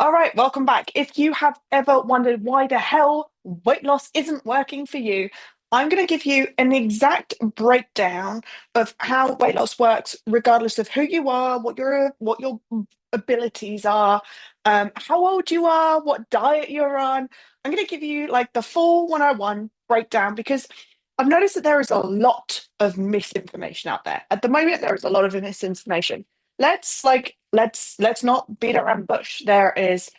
All right, welcome back. If you have ever wondered why the hell weight loss isn't working for you, I'm going to give you an exact breakdown of how weight loss works, regardless of who you are, what your abilities are, how old you are, what diet you're on. I'm going to give you like the full 101 breakdown because I've noticed that there is a lot of misinformation out there. At the moment, there is a lot of misinformation. Let's not beat around the bush. There is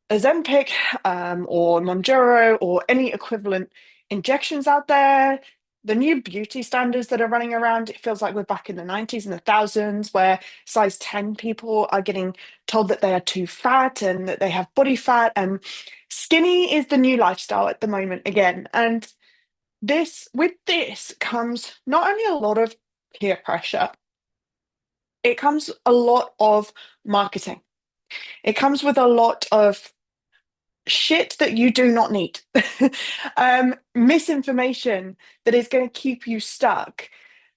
Ozempic, or Mounjaro, or any equivalent injections out there. The new beauty standards that are running around, it feels like we're back in the 90s and the thousands, where size 10 people are getting told that they are too fat and that they have body fat. And skinny is the new lifestyle at the moment again. And with this comes not only a lot of peer pressure, it comes a lot of marketing. It comes with a lot of shit that you do not need, misinformation that is going to keep you stuck.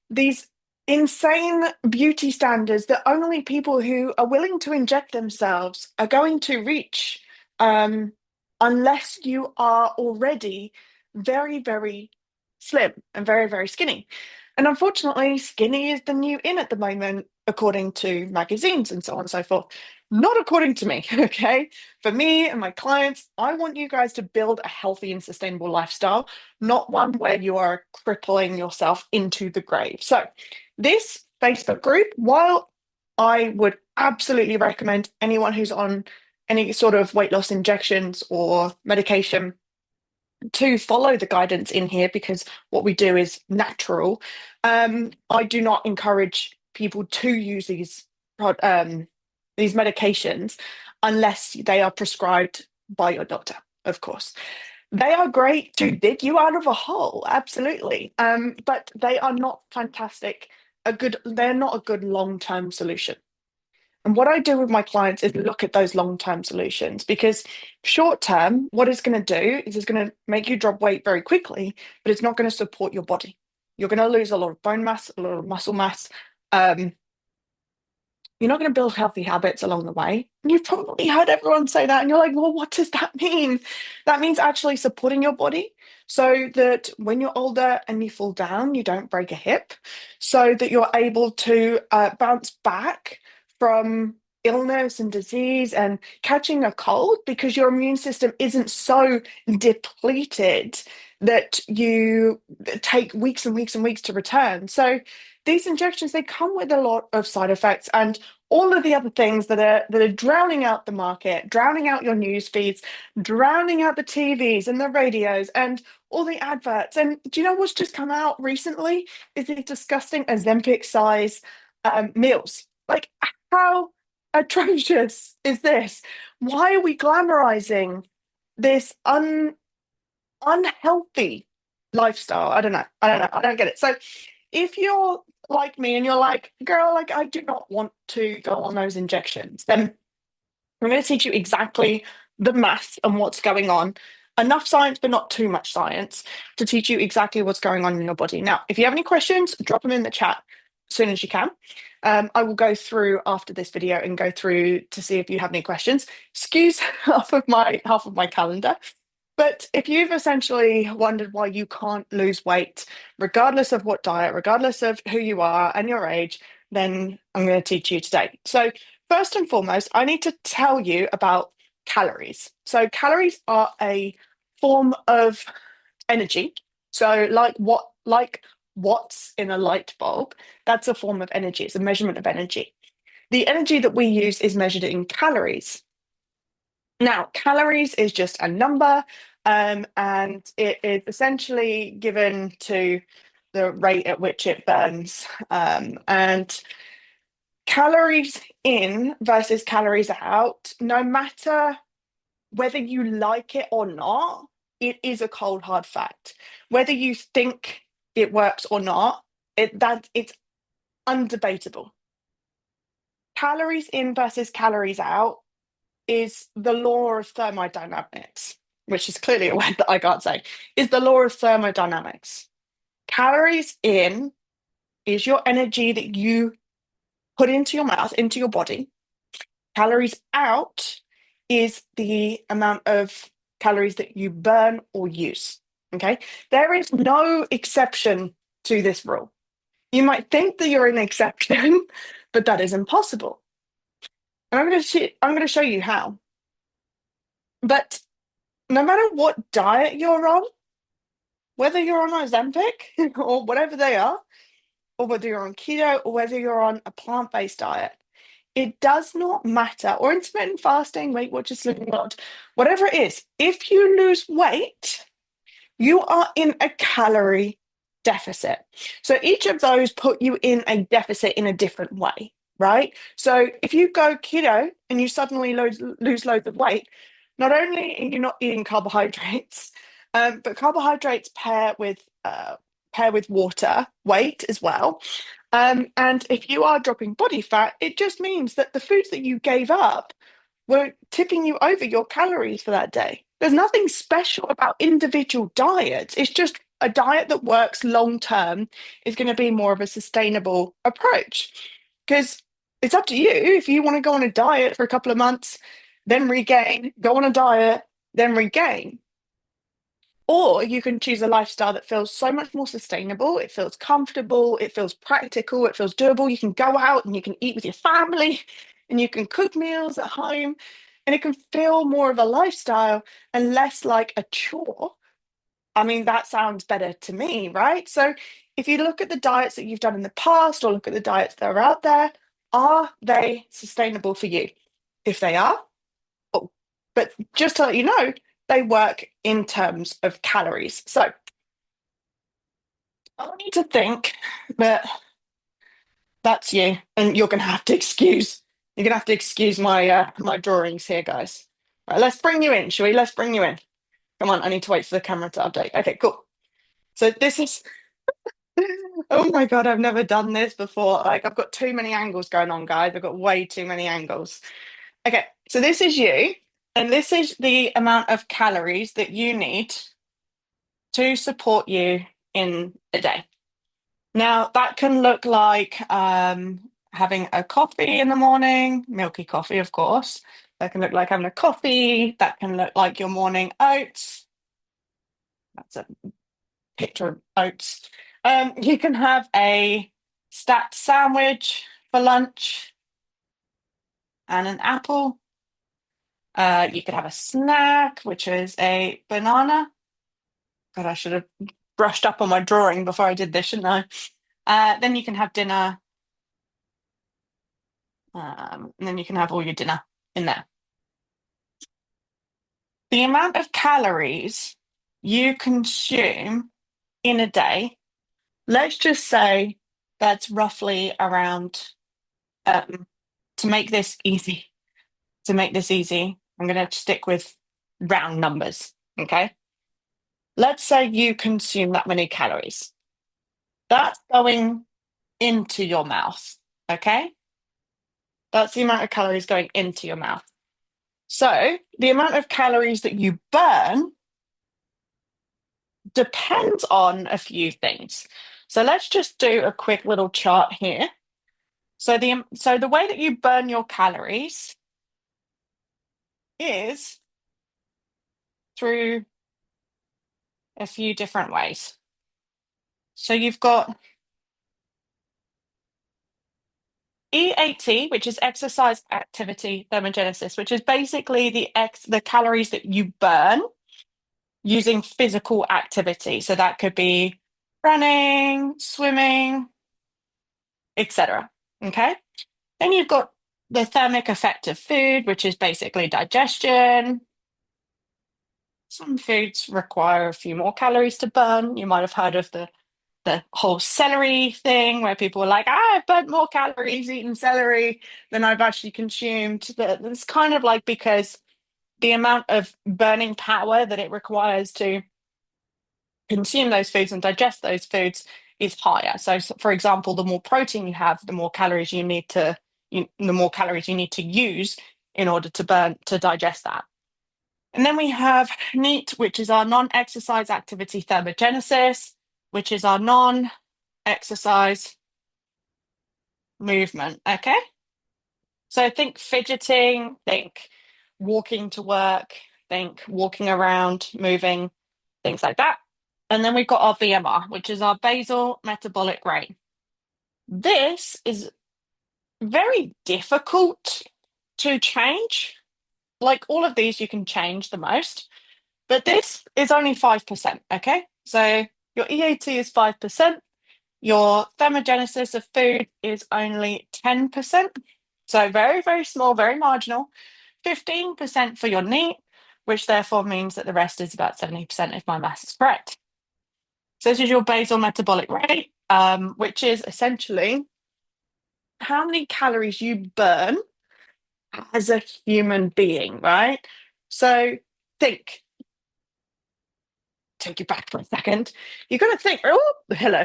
These insane beauty standards that only people who are willing to inject themselves are going to reach, um, unless you are already very, very slim and very, very skinny. And unfortunately, skinny is the new in at the moment, according to magazines and so on and so forth. Not according to me, okay? For me and my clients, I want you guys to build a healthy and sustainable lifestyle, not one where you are crippling yourself into the grave. So, this Facebook group, while I would absolutely recommend anyone who's on any sort of weight loss injections or medication to follow the guidance in here because what we do is natural. I do not encourage people to use these medications unless they are prescribed by your doctor, of course. They are great to dig you out of a hole, absolutely. But they are not fantastic. They're not a good long-term solution. And what I do with my clients is look at those long-term solutions because short term, what it's going to do is it's going to make you drop weight very quickly, but it's not going to support your body. You're going to lose a lot of bone mass, a lot of muscle mass. Um, you're not going to build healthy habits along the way. And you've probably heard everyone say that, and you're like, well, what does that mean? That means actually supporting your body so that when you're older and you fall down, you don't break a hip, so that you're able to bounce back from illness and disease and catching a cold because your immune system isn't so depleted that you take weeks and weeks and weeks to return. So these injections, they come with a lot of side effects and all of the other things that are drowning out the market, drowning out your news feeds, drowning out the TVs and the radios and all the adverts. And do you know what's just come out recently? Is these disgusting Ozempic size meals. Like, how atrocious is this? Why are we glamorizing this unhealthy lifestyle? I don't know. I don't know. I don't get it. So if you're like me and you're like, girl, like I do not want to go on those injections, then I'm going to teach you exactly the maths and what's going on. Enough science, but not too much science to teach you exactly what's going on in your body. Now, if you have any questions, drop them in the chat as soon as you can. I will go through after this video and go through to see if you have any questions. Excuse half of my calendar. But if you've essentially wondered why you can't lose weight, regardless of what diet, regardless of who you are and your age, then I'm going to teach you today. So, first and foremost, I need to tell you about calories. So, calories are a form of energy. So, like watts in a light bulb, that's a form of energy. It's a measurement of energy. The energy that we use is measured in calories. Now, calories is just a number, and it is essentially given to the rate at which it burns. And calories in versus calories out, no matter whether you like it or not, it is a cold hard fact. Whether you think it works or not, it's undebatable. Calories in versus calories out is the law of thermodynamics, which is clearly a word that I can't say, is the law of thermodynamics. Calories in is your energy that you put into your mouth, into your body. Calories out is the amount of calories that you burn or use. Okay. There is no exception to this rule. You might think that you're an exception, but that is impossible. And I'm going to show you how. But no matter what diet you're on, whether you're on Ozempic or whatever they are, or whether you're on keto or whether you're on a plant-based diet, it does not matter. Or intermittent fasting, Weight Watchers, Living World, whatever it is, if you lose weight, you are in a calorie deficit. So each of those put you in a deficit in a different way, right? So if you go keto and you suddenly lose loads of weight, not only are you not eating carbohydrates, but carbohydrates pair with water weight as well. And if you are dropping body fat, it just means that the foods that you gave up were tipping you over your calories for that day. There's nothing special about individual diets. It's just a diet that works long term is going to be more of a sustainable approach. Because it's up to you if you want to go on a diet for a couple of months, then regain, go on a diet, then regain. Or you can choose a lifestyle that feels so much more sustainable. It feels comfortable. It feels practical. It feels doable. You can go out and you can eat with your family and you can cook meals at home. And it can feel more of a lifestyle and less like a chore. I mean, that sounds better to me, right? So if you look at the diets that you've done in the past or look at the diets that are out there, are they sustainable for you? If they are, oh, but just to let you know, they work in terms of calories. So I want you to think that that's you, and you're gonna have to excuse my my drawings here, guys. Right, let's bring you in, shall we? Let's bring you in. Come on, I need to wait for the camera to update. Okay, cool. So this is oh my God, I've never done this before. Like I've got too many angles going on, guys. I've got way too many angles. Okay, so this is you, and this is the amount of calories that you need to support you in a day. Now, that can look like having a coffee in the morning, milky coffee, of course. That can look like having a coffee. That can look like your morning oats. That's a picture of oats. You can have a stacked sandwich for lunch and an apple. You could have a snack, which is a banana. God, I should have brushed up on my drawing before I did this, shouldn't I? Then you can have dinner, and then you can have all your dinner in there. The amount of calories you consume in a day, let's just say that's roughly around, to make this easy, I'm going to stick with round numbers, okay? Let's say you consume that many calories. That's going into your mouth, okay? That's the amount of calories going into your mouth. So the amount of calories that you burn depends on a few things. So let's just do a quick little chart here. So the way that you burn your calories is through a few different ways. So you've got EAT, which is exercise activity thermogenesis, which is basically the calories that you burn using physical activity. So that could be running, swimming, etc. Okay. Then you've got the thermic effect of food, which is basically digestion. Some foods require a few more calories to burn. You might have heard of the whole celery thing where people are like, I've burnt more calories eating celery than I've actually consumed. It's kind of like because the amount of burning power that it requires to consume those foods and digest those foods is higher. So for example, the more protein you have, the more calories you need to use in order to digest that. And then we have NEAT, which is our non-exercise activity thermogenesis, which is our non-exercise movement. Okay. So think fidgeting, think walking to work, think walking around, moving, things like that. And then we've got our BMR, which is our basal metabolic rate. This is very difficult to change. Like all of these, you can change the most, but this is only 5%. Okay. So your EAT is 5%. Your thermogenesis of food is only 10%. So very, very small, very marginal. 15% for your NEAT, which therefore means that the rest is about 70% if my maths is correct. So this is your basal metabolic rate, which is essentially how many calories you burn as a human being, right? So think, take you back for a second. You're going to think, oh, hello.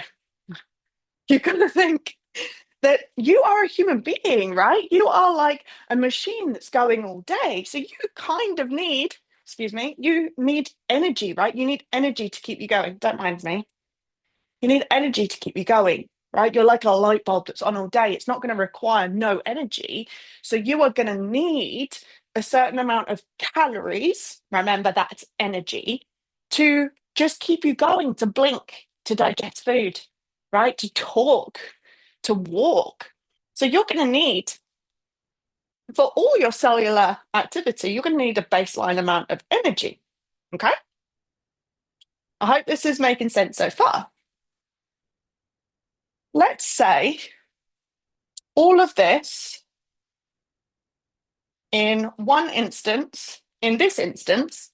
You're going to think that you are a human being, right? You are like a machine that's going all day. So you kind of need, excuse me, you need energy, right? You need energy to keep you going. Don't mind me. You need energy to keep you going, right? You're like a light bulb that's on all day. It's not going to require no energy. So you are going to need a certain amount of calories. Remember, that's energy to just keep you going, to blink, to digest food, right? To talk, to walk. So you're going to need, for all your cellular activity, you're going to need a baseline amount of energy. Okay. I hope this is making sense so far. Let's say all of this in this instance,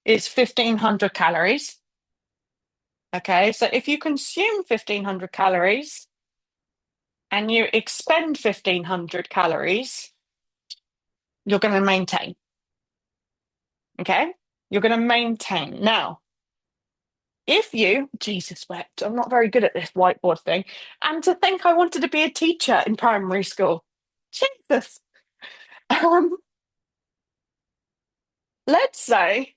is 1500 calories. Okay. So if you consume 1500 calories and you expend 1500 calories, you're going to maintain. Okay. You're going to maintain. Now, if you, Jesus wept, I'm not very good at this whiteboard thing. And to think I wanted to be a teacher in primary school. Jesus. Um, let's say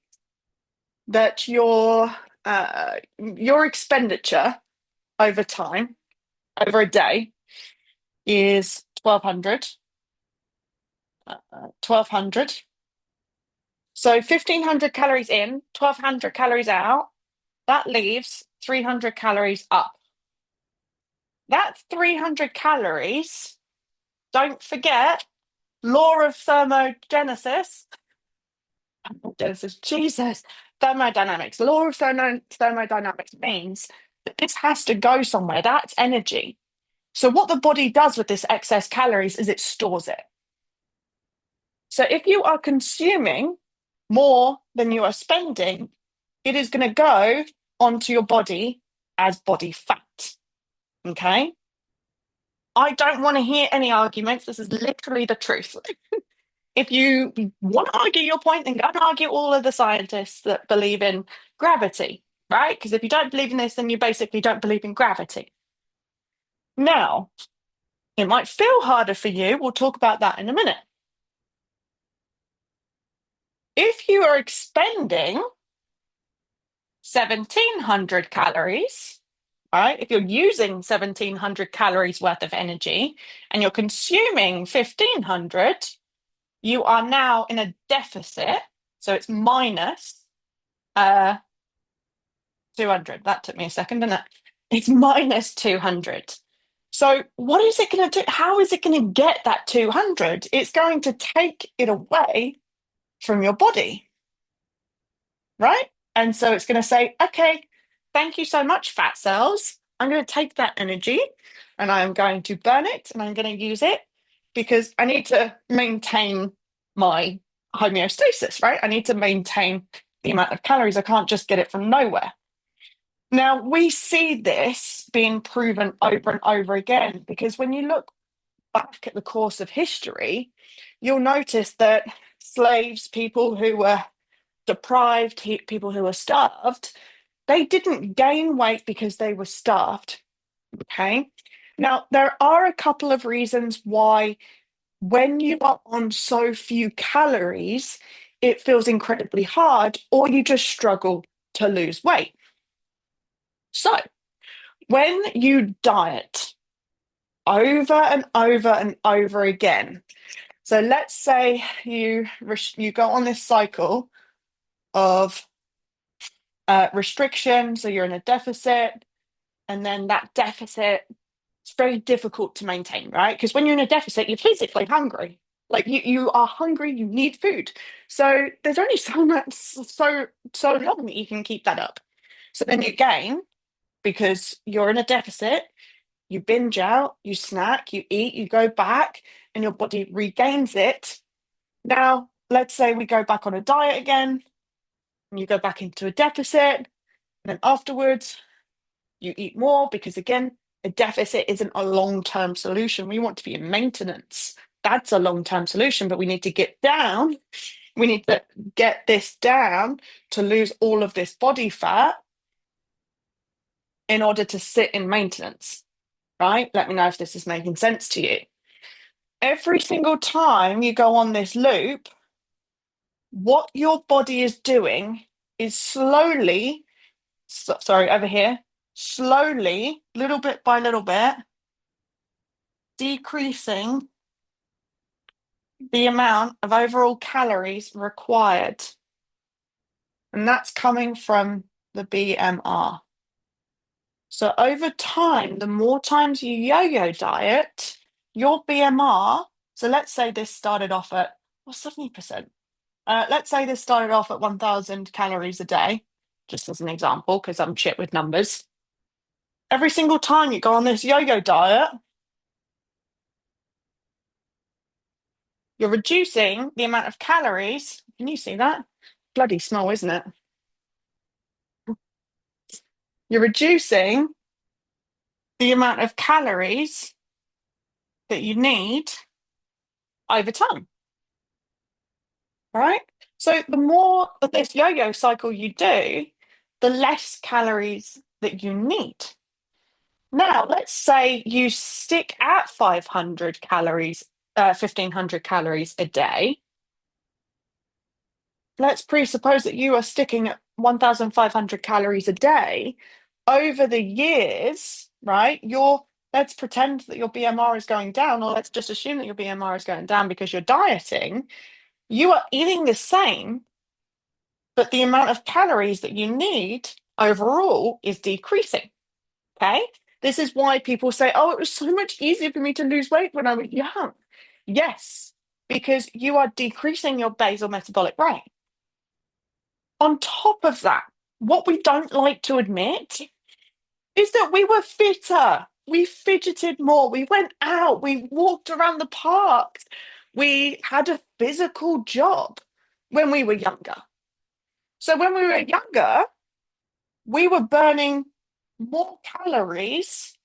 that your expenditure over time, over a day, is 1200. 1200. So 1500 calories in, 1200 calories out. That leaves 300 calories up. That 300 calories, don't forget, law of thermogenesis. Genesis, Jesus, thermodynamics. Law of thermodynamics means that this has to go somewhere. That's energy. So what the body does with this excess calories is it stores it. So if you are consuming more than you are spending, it is going to go onto your body as body fat. Okay. I don't want to hear any arguments. This is literally the truth. If you want to argue your point, then go and argue all of the scientists that believe in gravity, right? Because if you don't believe in this, then you basically don't believe in gravity. Now, it might feel harder for you. We'll talk about that in a minute. If you are expending 1700 calories, right? If you're using 1700 calories worth of energy and you're consuming 1500, you are now in a deficit. So it's minus 200. That took me a second, didn't it? It's minus 200. So what is it going to do? How is it going to get that 200? It's going to take it away from your body, right? And so it's going to say, okay, thank you so much, fat cells. I'm going to take that energy and I'm going to burn it and I'm going to use it because I need to maintain my homeostasis, right? I need to maintain the amount of calories. I can't just get it from nowhere. Now, we see this being proven over and over again because when you look back at the course of history, you'll notice that slaves, people who were deprived, people who were starved, they didn't gain weight because they were starved. Okay. Now, there are a couple of reasons why, when you are on so few calories, it feels incredibly hard, or you just struggle to lose weight. So, when you diet over and over and over again, So let's say you go on this cycle of restriction, so you're in a deficit, and then that deficit, it's very difficult to maintain, right? Because when you're in a deficit, you're physically hungry. Like you are hungry, you need food. So there's only so much, so long that you can keep that up. So then you gain because you're in a deficit, you binge out, you snack, you eat, you go back, and your body regains it. Now, let's say we go back on a diet again, and you go back into a deficit, and then afterwards you eat more because, again, a deficit isn't a long term solution. We want to be in maintenance. That's a long term solution, but we need to get down. We need to get this down to lose all of this body fat in order to sit in maintenance, right? Let me know if this is making sense to you. Every single time you go on this loop, what your body is doing is slowly, sorry, over here, slowly, little bit by little bit, decreasing the amount of overall calories required. And that's coming from the BMR. So over time, the more times you yo-yo diet, your BMR, so let's say this started off at, well, 70%. Let's say this started off at 1,000 calories a day, just as an example, because I'm shit with numbers. Every single time you go on this yo-yo diet, you're reducing the amount of calories. Can you see that? Bloody small, isn't it? You're reducing the amount of calories that you need over time, right? So the more of this yo-yo cycle you do, the less calories that you need. Now, let's say you stick at 500 calories, 1,500 calories a day. Let's presuppose that you are sticking at 1,500 calories a day over the years, right? Let's pretend that your BMR is going down, or let's just assume that your BMR is going down because you're dieting. You are eating the same, but the amount of calories that you need overall is decreasing. Okay. This is why people say, oh, it was so much easier for me to lose weight when I was young. Yes, because you are decreasing your basal metabolic rate. On top of that, what we don't like to admit is that we were fitter. We fidgeted more. We went out. We walked around the parks. We had a physical job when we were younger. So when we were younger, we were burning more calories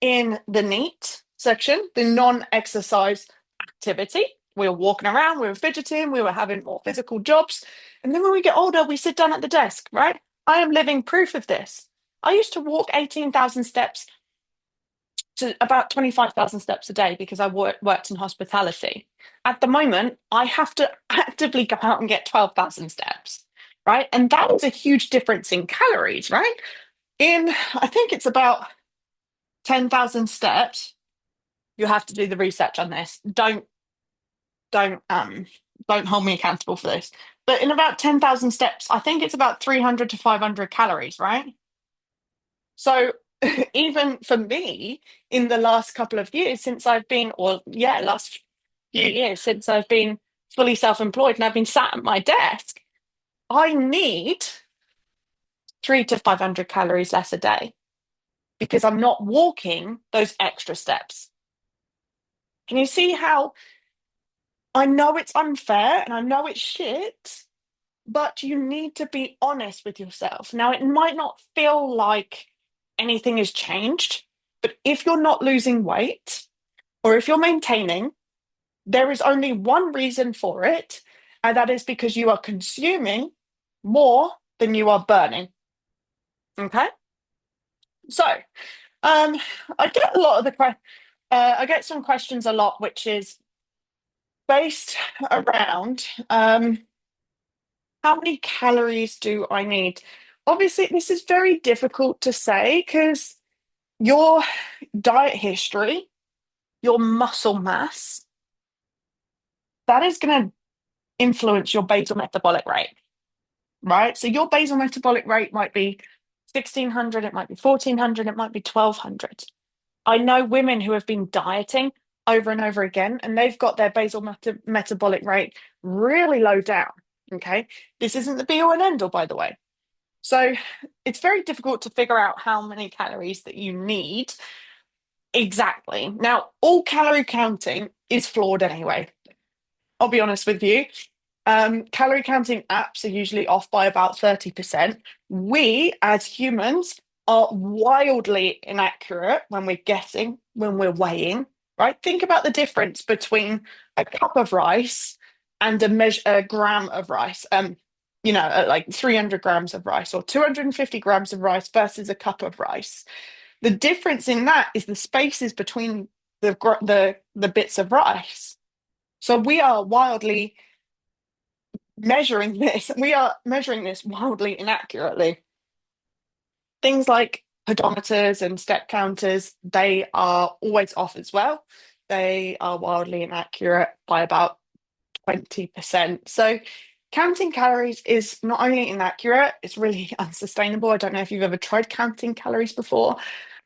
in the NEAT section, the non-exercise activity. We were walking around, we were fidgeting, we were having more physical jobs. And then when we get older, we sit down at the desk, right? I am living proof of this. I used to walk 18,000 steps to about 25,000 steps a day because I worked in hospitality. At the moment, I have to actively go out and get 12,000 steps, right? And that is a huge difference in calories, right? I think it's about 10,000 steps. You have to do the research on this. Don't hold me accountable for this. But in about 10,000 steps, I think it's about 300 to 500 calories, right? So even for me, in the last couple of years since I've been, or yeah, last few years since I've been fully self-employed and I've been sat at my desk, I need 300 to 500 calories less a day because I'm not walking those extra steps. Can you see how I know it's unfair and I know it's shit, but you need to be honest with yourself. Now, it might not feel like anything has changed, but if you're not losing weight or if you're maintaining, there is only one reason for it, and that is because you are consuming more than you are burning. Okay. So, I get a lot of I get some questions a lot, which is based around how many calories do I need? Obviously, this is very difficult to say because your diet history, your muscle mass, that is going to influence your basal metabolic rate, right? So your basal metabolic rate might be 1600, it might be 1400, it might be 1200. I know women who have been dieting over and over again, and they've got their metabolic rate really low down. Okay. This isn't the be all and end all, by the way. So it's very difficult to figure out how many calories that you need exactly. Now, all calorie counting is flawed anyway. I'll be honest with you. Calorie counting apps are usually off by about 30%. We, as humans, are wildly inaccurate when we're guessing, when we're weighing, right? Think about the difference between a cup of rice and a gram of rice. Like 300 grams of rice or 250 grams of rice versus a cup of rice. The difference in that is the spaces between the bits of rice. So we are wildly measuring this. We are measuring this wildly inaccurately. Things like pedometers and step counters, they are always off as well. They are wildly inaccurate by about 20%. So counting calories is not only inaccurate, it's really unsustainable. I don't know if you've ever tried counting calories before.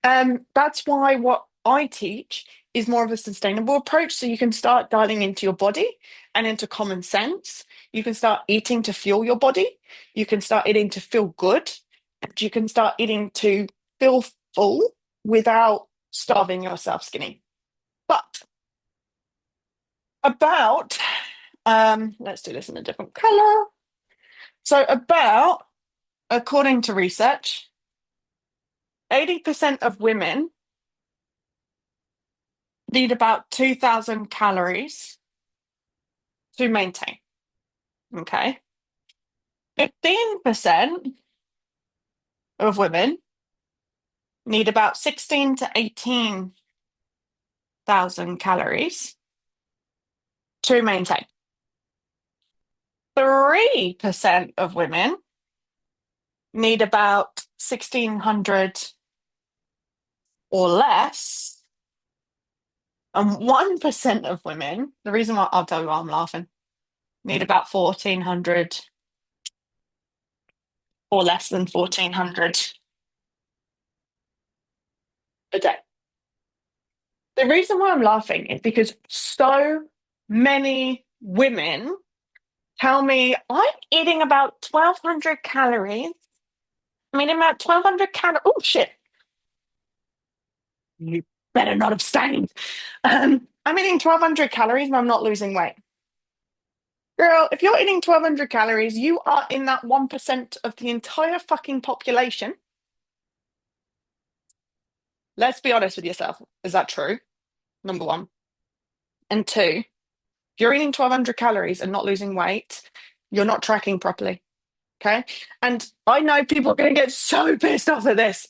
That's why what I teach is more of a sustainable approach. So you can start dialing into your body and into common sense. You can start eating to fuel your body. You can start eating to feel good. And you can start eating to feel full without starving yourself skinny. But about let's do this in a different color. So, about, according to research, 80% of women need about 2,000 calories to maintain. Okay. 15% of women need about 16 to 18,000 calories to maintain. 3% of women need about 1,600 or less. And 1% of women, the reason why I'll tell you why I'm laughing, need about 1,400 or less than 1,400 a day. The reason why I'm laughing is because so many women tell me I'm eating about 1,200 calories. I'm eating about 1,200 calories. Oh, shit. You better not abstain. I'm eating 1,200 calories and I'm not losing weight. Girl, if you're eating 1,200 calories, you are in that 1% of the entire fucking population. Let's be honest with yourself. Is that true? Number one. And two, if you're eating 1,200 calories and not losing weight, you're not tracking properly. Okay. And I know people are going to get so pissed off at this.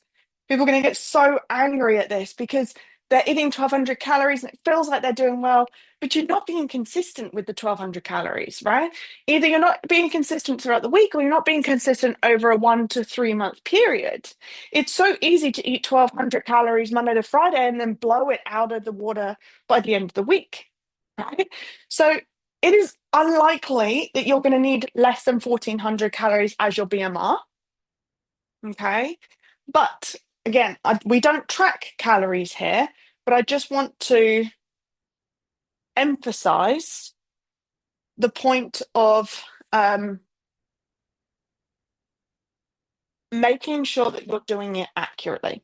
People are going to get so angry at this because they're eating 1,200 calories and it feels like they're doing well, but you're not being consistent with the 1,200 calories, right? Either you're not being consistent throughout the week or you're not being consistent over a 1 to 3 month period. It's so easy to eat 1,200 calories Monday to Friday and then blow it out of the water by the end of the week, right? So it is unlikely that you're going to need less than 1,400 calories as your BMR. Okay. But again, we don't track calories here, but I just want to emphasize the point of making sure that you're doing it accurately.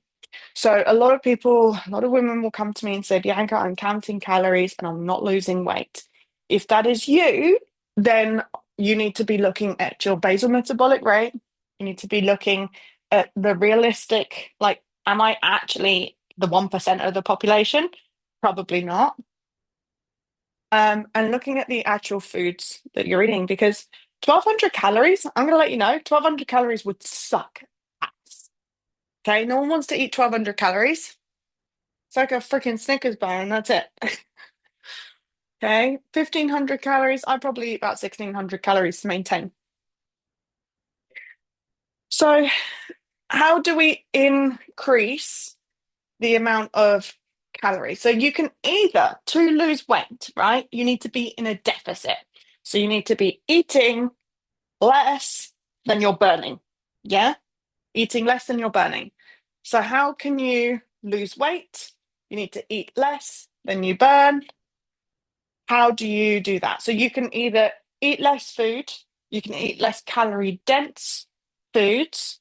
So a lot of women will come to me and say, Bianca, I'm counting calories and I'm not losing weight. If that is you, then you need to be looking at your basal metabolic rate. You need to be looking at the realistic, like, am I actually the 1% of the population? Probably not. And looking at the actual foods that you're eating, because 1,200 calories, I'm going to let you know, 1,200 calories would suck ass. Okay, no one wants to eat 1,200 calories. It's like a freaking Snickers bar, and that's it. Okay, 1,500 calories. I probably eat about 1,600 calories to maintain. So, how do we increase the amount of calories. So you can either, to lose weight, right, you need to be in a deficit. So you need to be eating less than you're burning. Yeah? Eating less than you're burning. So how can you lose weight? You need to eat less than you burn. How do you do that? So you can either eat less food, you can eat less calorie dense foods,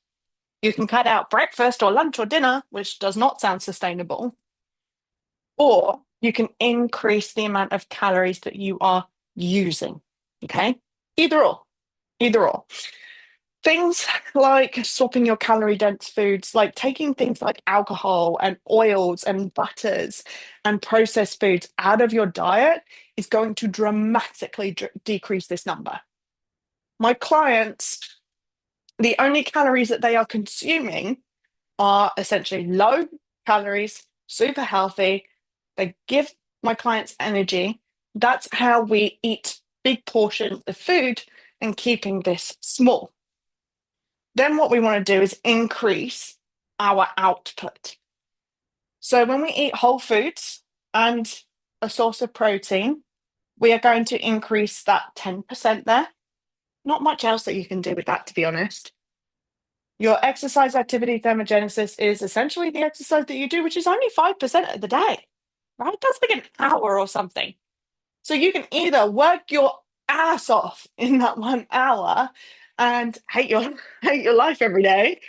you can cut out breakfast or lunch or dinner, which does not sound sustainable, or you can increase the amount of calories that you are using. Okay? Either or. Either or. Things like swapping your calorie dense foods, like taking things like alcohol and oils and butters and processed foods out of your diet, is going to dramatically decrease this number. My clients, the only calories that they are consuming are essentially low calories, super healthy. They give my clients energy. That's how we eat big portions of food and keeping this small. Then what we want to do is increase our output. So when we eat whole foods and a source of protein, we are going to increase that 10% there. Not much else that you can do with that, to be honest. Your exercise activity thermogenesis is essentially the exercise that you do, which is only 5% of the day, right? That's like an hour or something. So you can either work your ass off in that 1 hour and hate your life every day.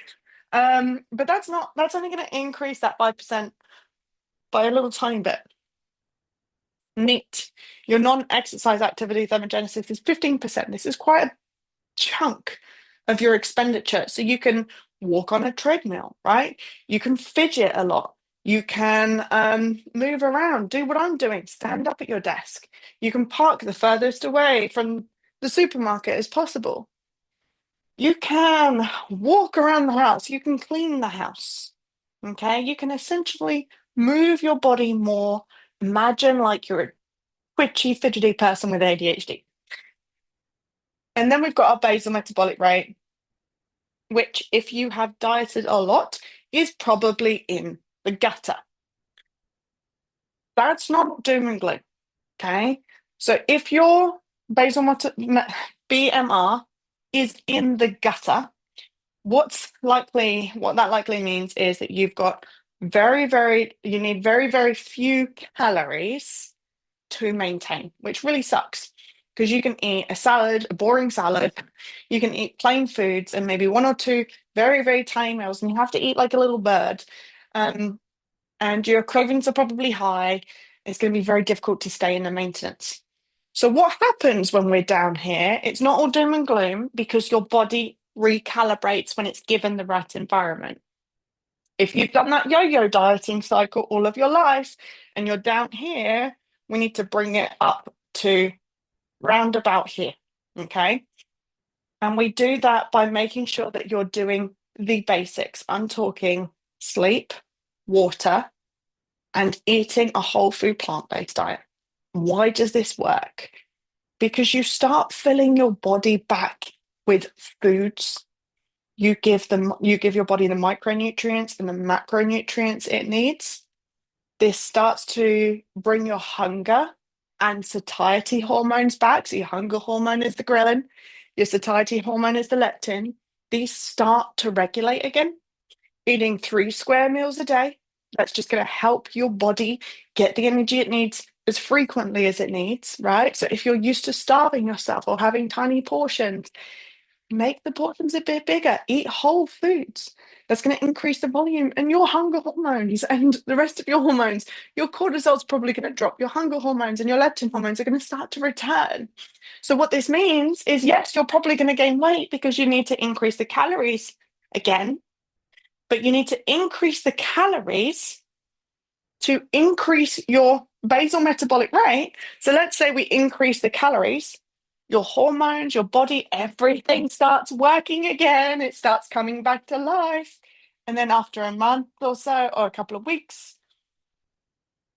But that's only going to increase that 5% by a little tiny bit. Neat. Your non-exercise activity thermogenesis is 15%. This is quite a chunk of your expenditure. So you can walk on a treadmill, right? You can fidget a lot. You can move around, do what I'm doing, stand up at your desk. You can park the furthest away from the supermarket as possible. You can walk around the house. You can clean the house. Okay. You can essentially move your body more. Imagine like you're a twitchy, fidgety person with ADHD. And then we've got our basal metabolic rate, which, if you have dieted a lot, is probably in the gutter. That's not doom and gloom. Okay. So if your BMR is in the gutter, what that likely means is that you've got you need very, very few calories to maintain, which really sucks because you can eat a salad, a boring salad, you can eat plain foods and maybe one or two very, very tiny meals, and you have to eat like a little bird. And your cravings are probably high. It's going to be very difficult to stay in the maintenance. So what happens when we're down here? It's not all doom and gloom because your body recalibrates when it's given the right environment. If you've done that yo-yo dieting cycle all of your life and you're down here, we need to bring it up to round about here. Okay. And we do that by making sure that you're doing the basics. I'm talking sleep, water, and eating a whole food plant-based diet. Why does this work? Because you start filling your body back with foods. You give your body the micronutrients and the macronutrients it needs. This starts to bring your hunger and satiety hormones back. So your hunger hormone is the ghrelin, your satiety hormone is the leptin. These start to regulate again. Eating 3 square meals a day, that's just going to help your body get the energy it needs as frequently as it needs, right? So if you're used to starving yourself or having tiny portions, make the portions a bit bigger. Eat whole foods. That's going to increase the volume and your hunger hormones and the rest of your hormones. Your cortisol's probably going to drop. Your hunger hormones and your leptin hormones are going to start to return. So what this means is, yes, you're probably going to gain weight because you need to increase the calories again, but you need to increase the calories to increase your basal metabolic rate. So let's say we increase the calories, your hormones, your body, everything starts working again. It starts coming back to life. And then after a month or so, or a couple of weeks,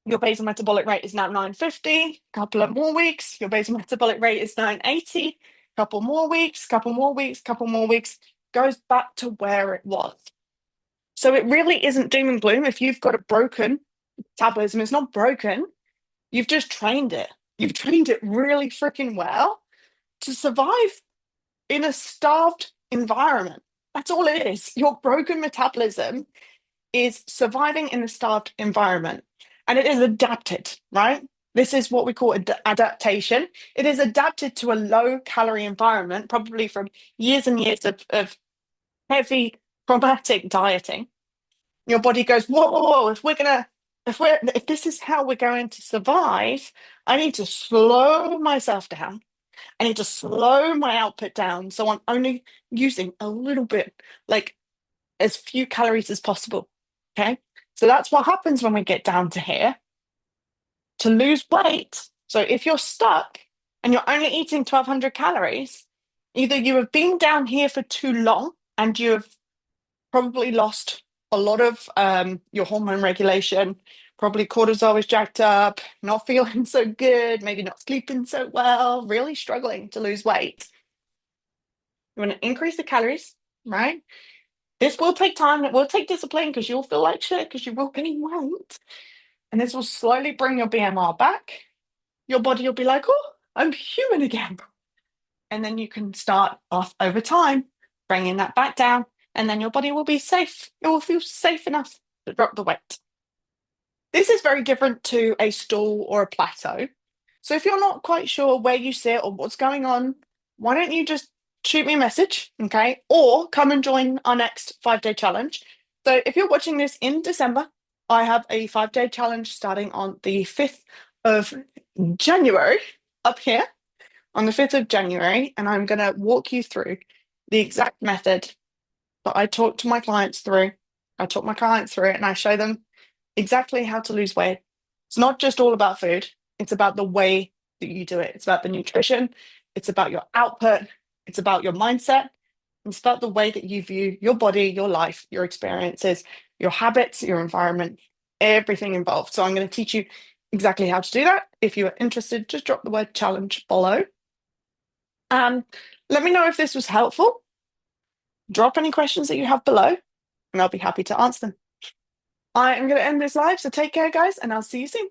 your basal metabolic rate is now 950. A couple of more weeks, your basal metabolic rate is 980. Couple more weeks, couple more weeks, couple more weeks, goes back to where it was. So it really isn't doom and gloom if you've got a broken metabolism is not broken. You've just trained it. You've trained it really freaking well to survive in a starved environment. That's all it is. Your broken metabolism is surviving in a starved environment, and it is adapted, right? This is what we call adaptation. It is adapted to a low calorie environment, probably from years and years of heavy traumatic dieting. Your body goes, whoa, whoa, whoa, if this is how we're going to survive, I need to slow myself down. I need to slow my output down. So I'm only using a little bit, like as few calories as possible. Okay. So that's what happens when we get down to here to lose weight. So if you're stuck and you're only eating 1,200 calories, either you have been down here for too long and you have probably lost a lot of your hormone regulation. Probably cortisol is jacked up, not feeling so good, maybe not sleeping so well, really struggling to lose weight. You want to increase the calories, right? This will take time. It will take discipline because you'll feel like shit because you will gain weight. And this will slowly bring your BMR back. Your body will be like, oh, I'm human again. And then you can start off over time, bringing that back down. And then your body will be safe. It will feel safe enough to drop the weight. This is very different to a stall or a plateau. So if you're not quite sure where you sit or what's going on, why don't you just shoot me a message, okay? Or come and join our next 5-day challenge. So if you're watching this in December, I have a 5-day challenge starting on the 5th of January up here on the 5th of January, and I'm going to walk you through the exact method that I talk to my clients through. I talk my clients through it and I show them exactly how to lose weight. It's not just all about food, it's about the way that you do it. It's about the nutrition, it's about your output, it's about your mindset, it's about the way that you view your body, your life, your experiences, your habits, your environment, everything involved. So I'm going to teach you exactly how to do that. If you are interested, just drop the word challenge below. Let me know if this was helpful. Drop any questions that you have below, and I'll be happy to answer them. I am going to end this live, so take care, guys, and I'll see you soon.